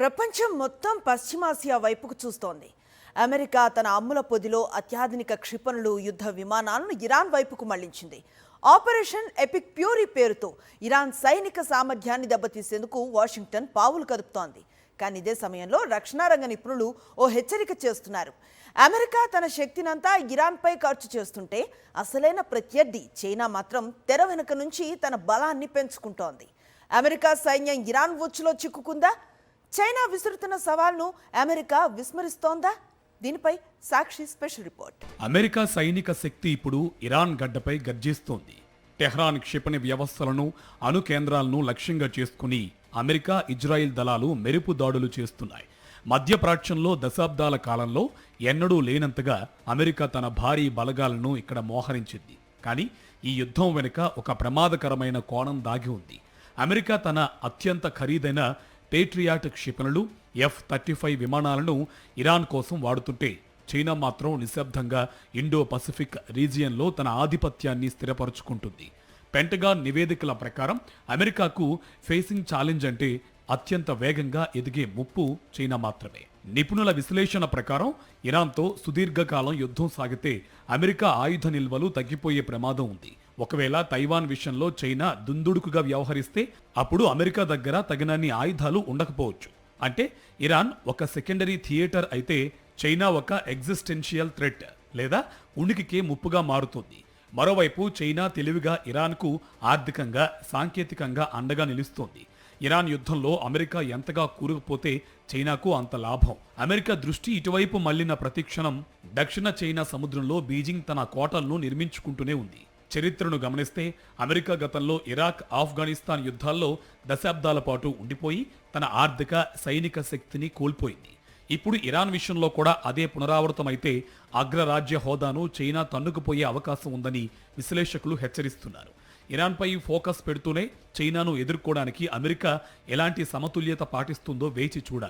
ప్రపంచం మొత్తం పశ్చిమాసియా వైపుకు చూస్తోంది. అమెరికా తన అమ్ముల పొదిలో అత్యాధునిక క్షిపణులు, యుద్ధ విమానాలను ఇరాన్ వైపుకు మళ్లించింది. ఆపరేషన్ ఎపిక్ ప్యూరీ పేరుతో ఇరాన్ సైనిక సామర్థ్యాన్ని దెబ్బతీసేందుకు వాషింగ్టన్ పావులు కదుపుతోంది. కానీ ఇదే సమయంలో రక్షణ రంగ నిపుణులు ఓ హెచ్చరిక చేస్తున్నారు. అమెరికా తన శక్తినంతా ఇరాన్పై ఖర్చు చేస్తుంటే అసలైన ప్రత్యర్థి చైనా మాత్రం తెర వెనుక నుంచి తన బలాన్ని పెంచుకుంటోంది. అమెరికా సైన్యం ఇరాన్ ఉచ్చులో చిక్కుకుందా? China విసురుతున్న సవాల్ను America విస్మరిస్తోందా? దీనిపై సాక్షి స్పెషల్ రిపోర్ట్. అమెరికా సైనిక శక్తి ఇప్పుడు ఇరాన్ గడ్డపై గర్జిస్తోంది. టెహ్రాన్ క్షిపణి వ్యవస్థలను, అణు కేంద్రాలను లక్ష్యంగా చేసుకుని అమెరికా, ఇజ్రాయిల్ దళాలు మెరుపు దాడులు చేస్తున్నాయి. మధ్యప్రాచ్యంలో దశాబ్దాల కాలంలో ఎన్నడూ లేనంతగా అమెరికా తన భారీ బలగాలను ఇక్కడ మోహరించింది. కానీ ఈ యుద్ధం వెనుక ఒక ప్రమాదకరమైన కోణం దాగి ఉంది. అమెరికా తన అత్యంత ఖరీదైన పేట్రియాట్ క్షిపణులు, F-35 విమానాలను ఇరాన్ కోసం వాడుతుంటే చైనా మాత్రం నిశ్శబ్దంగా ఇండో పసిఫిక్ రీజియన్లో తన ఆధిపత్యాన్ని స్థిరపరుచుకుంటుంది. పెంటగాన్ నివేదికల ప్రకారం అమెరికాకు ఫేసింగ్ ఛాలెంజ్ అంటే అత్యంత వేగంగా ఎదిగే ముప్పు చైనా మాత్రమే. నిపుణుల విశ్లేషణ ప్రకారం ఇరాన్తో సుదీర్ఘకాలం యుద్ధం సాగితే అమెరికా ఆయుధ నిల్వలు తగ్గిపోయే ప్రమాదం ఉంది. ఒకవేళ తైవాన్ విషయంలో చైనా దుందుడుకుగా వ్యవహరిస్తే అప్పుడు అమెరికా దగ్గర తగినన్ని ఆయుధాలు ఉండకపోవచ్చు. అంటే ఇరాన్ ఒక సెకండరీ థియేటర్ అయితే చైనా ఒక ఎగ్జిస్టెన్షియల్ థ్రెట్ లేదా ఉనికికే ముప్పుగా మారుతుంది. మరోవైపు చైనా తెలివిగా ఇరాన్కు ఆర్థికంగా, సాంకేతికంగా అండగా నిలుస్తోంది. ఇరాన్ యుద్ధంలో అమెరికా ఎంతగా కూరుకుపోతే చైనాకు అంత లాభం. అమెరికా దృష్టి ఇటువైపు మళ్లిన ప్రతిక్షణం దక్షిణ చైనా సముద్రంలో బీజింగ్ తన కోటలను నిర్మించుకుంటూనే ఉంది. చరిత్రను గమనిస్తే అమెరికా గతంలో ఇరాక్, ఆఫ్ఘనిస్తాన్ యుద్ధాల్లో దశాబ్దాల పాటు ఉండిపోయి తన ఆర్థిక, సైనిక శక్తిని కోల్పోయింది. ఇప్పుడు ఇరాన్ విషయంలో కూడా అదే పునరావృతమైతే అగ్రరాజ్య హోదాను చైనా తన్నుకుపోయే అవకాశం ఉందని విశ్లేషకులు హెచ్చరిస్తున్నారు. ఇరాన్పై ఫోకస్ పెడుతూనే చైనాను ఎదుర్కోవడానికి అమెరికా ఎలాంటి సమతుల్యత పాటిస్తుందో వేచి చూడాలి.